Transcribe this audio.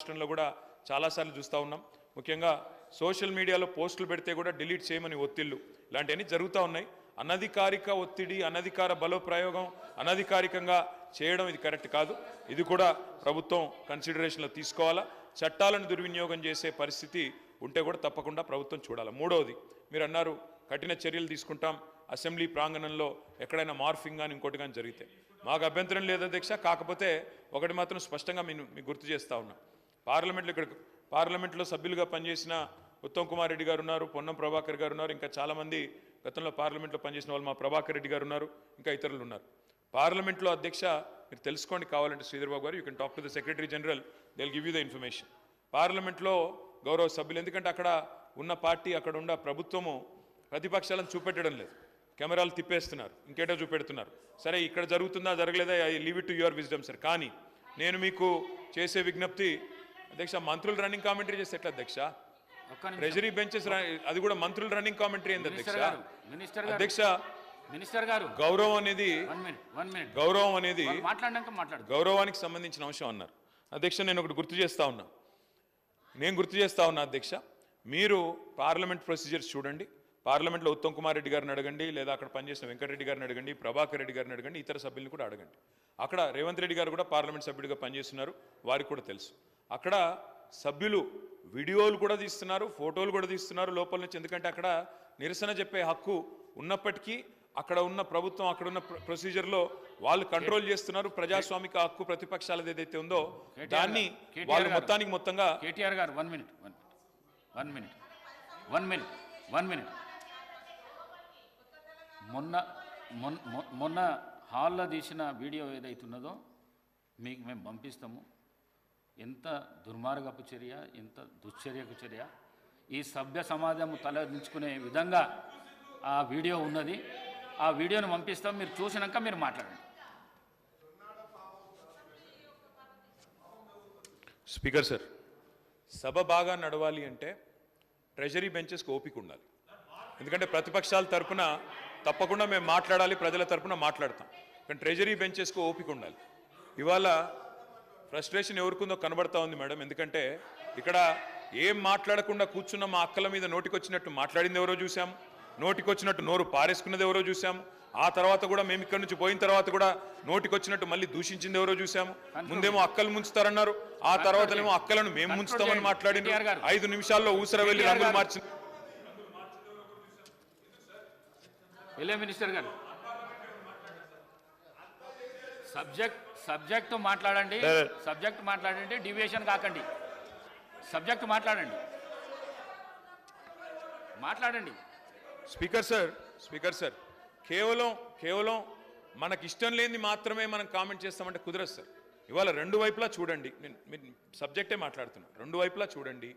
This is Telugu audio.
రాష్ట్రంలో కూడా చాలాసార్లు చూస్తూ ఉన్నాం. ముఖ్యంగా సోషల్ మీడియాలో పోస్టులు పెడితే కూడా డిలీట్ చేయమని ఒత్తిళ్లు ఇలాంటివన్నీ జరుగుతూ ఉన్నాయి. అనధికారిక ఒత్తిడి, అనధికార బలోప్రయోగం, అనధికారికంగా చేయడం ఇది కరెక్ట్ కాదు. ఇది కూడా ప్రభుత్వం కన్సిడరేషన్లో తీసుకోవాలా. చట్టాలను దుర్వినియోగం చేసే పరిస్థితి ఉంటే కూడా తప్పకుండా ప్రభుత్వం చూడాలి. మూడవది, మీరు అన్నారు కఠిన చర్యలు తీసుకుంటాం అసెంబ్లీ ప్రాంగణంలో ఎక్కడైనా మార్ఫింగ్ కానీ ఇంకోటి కానీ జరిగితే. మాకు అభ్యంతరం లేదు అధ్యక్ష. కాకపోతే ఒకటి మాత్రం స్పష్టంగా మీకు గుర్తు చేస్తూ ఉన్నా. పార్లమెంట్లో సభ్యులుగా పనిచేసిన ఉత్తమ్ కుమార్ రెడ్డి గారు ఉన్నారు, పొన్నం ప్రభాకర్ గారు ఉన్నారు, ఇంకా చాలామంది గతంలో పార్లమెంట్లో పనిచేసిన వాళ్ళు, మా ప్రభాకర్ రెడ్డి గారు ఉన్నారు, ఇంకా ఇతరులు ఉన్నారు. పార్లమెంట్లో అధ్యక్ష మీరు తెలుసుకోండి కావాలంటే శ్రీధర్ బాబు గారు, you can talk to the secretary general, they will give you the information. పార్లమెంట్లో గౌరవ సభ్యులు, ఎందుకంటే అక్కడ ఉన్న పార్టీ, అక్కడ ఉన్న ప్రభుత్వము ప్రతిపక్షాలను చూపెట్టడం లేదు, కెమెరాలు తిప్పేస్తున్నారు, ఇంకేటో చూపెడుతున్నారు. సరే ఇక్కడ జరుగుతుందా జరగలేదా, I leave it to your wisdom sir. కానీ నేను మీకు చేసే విజ్ఞప్తి అధ్యక్ష, మంత్రులు రన్నింగ్ కామెంటరీ చేస్తే ఎట్లా అధ్యక్ష? ట్రెజరీ బెంచెస్ అది కూడా మంత్రులు రన్నింగ్ కామెంటరీ ఏంది అధ్యక్ష? అధ్యక్ష మినిస్టర్ గారు, గౌరవం అనేది గౌరవానికి సంబంధించిన అంశం అన్నారు అధ్యక్ష. నేను ఒకటి గుర్తు చేస్తా ఉన్నా అధ్యక్ష. మీరు పార్లమెంట్ ప్రొసీజర్స్ చూడండి. పార్లమెంట్లో ఉత్తమ్ కుమార్ రెడ్డి గారిని అడగండి, లేదా అక్కడ పనిచేసిన వెంకటరెడ్డి గారిని అడగండి, ప్రభాకర్ రెడ్డి గారిని అడగండి, ఇతర సభ్యులను కూడా అడగండి. అక్కడ రేవంత్ రెడ్డి గారు కూడా పార్లమెంట్ సభ్యుడిగా పనిచేస్తున్నారు, వారికి కూడా తెలుసు. అక్కడ సభ్యులు వీడియోలు కూడా తీస్తున్నారు, ఫోటోలు కూడా తీస్తున్నారు లోపల నుంచి. ఎందుకంటే అక్కడ నిరసన చెప్పే హక్కు ఉన్నప్పటికీ అక్కడ ఉన్న ప్రభుత్వం, అక్కడ ఉన్న ప్రొసీజర్లో వాళ్ళు కంట్రోల్ చేస్తున్నారు. ప్రజాస్వామిక హక్కు ప్రతిపక్షాలది ఏదైతే ఉందో దాన్ని వాళ్ళు మొత్తంగా. కేటీఆర్ గారు, వన్ మినిట్. మొన్న హాల్లో తీసిన వీడియో ఏదైతున్నదో మీకు మేము పంపిస్తాము. ఎంత దుర్మార్గపు చర్య, ఎంత దుశ్చర్యకు చర్య. ఈ సభ్య సమాజం తలదించుకునే విధంగా ఆ వీడియో ఉన్నది. ఆ వీడియోను పంపిస్తాం, మీరు చూసినాక మీరు మాట్లాడండి. స్పీకర్ సార్, సభ బాగా నడవాలి అంటే ట్రెజరీ బెంచెస్కి ఓపిక ఉండాలి. ఎందుకంటే ప్రతిపక్షాల తరఫున తప్పకుండా మేము మాట్లాడాలి, ప్రజల తరఫున మాట్లాడతాం. కానీ ట్రెజరీ బెంచెస్కి ఓపిక ఉండాలి. ఇవాళ ఫ్రస్ట్రేషన్ ఎవరికుందో కనబడతా ఉంది మేడం. ఎందుకంటే ఇక్కడ ఏం మాట్లాడకుండా కూర్చున్న మా అక్కల మీద నోటికొచ్చినట్టు మాట్లాడింది ఎవరో చూసాం, నోటికొచ్చినట్టు నోరు పారేసుకున్నది ఎవరో చూసాము. ఆ తర్వాత కూడా మేము ఇక్కడ నుంచి పోయిన తర్వాత కూడా నోటికొచ్చినట్టు మళ్ళీ దూషించింది ఎవరో చూసాము. ముందేమో అక్కలు ముంచుతారన్నారు, ఆ తర్వాతనేమో అక్కలను మేము ముంచుతామని మాట్లాడింది. 5 నిమిషాల్లో ఊసర వెళ్ళి రంగులు మార్చింది. మినిస్టర్ గారు, సబ్జెక్ట్ మాట్లాడండి, డివియేషన్ కాకండి. సబ్జెక్ట్ మాట్లాడండి. స్పీకర్ సార్, కేవలం మనకి ఇష్టం లేనిది మాత్రమే మనం కామెంట్ చేస్తామంటే కుదరదు సార్. ఇవాళ రెండు వైపులా చూడండి. నేను సబ్జెక్టే మాట్లాడుతున్నా. రెండు వైపులా చూడండి.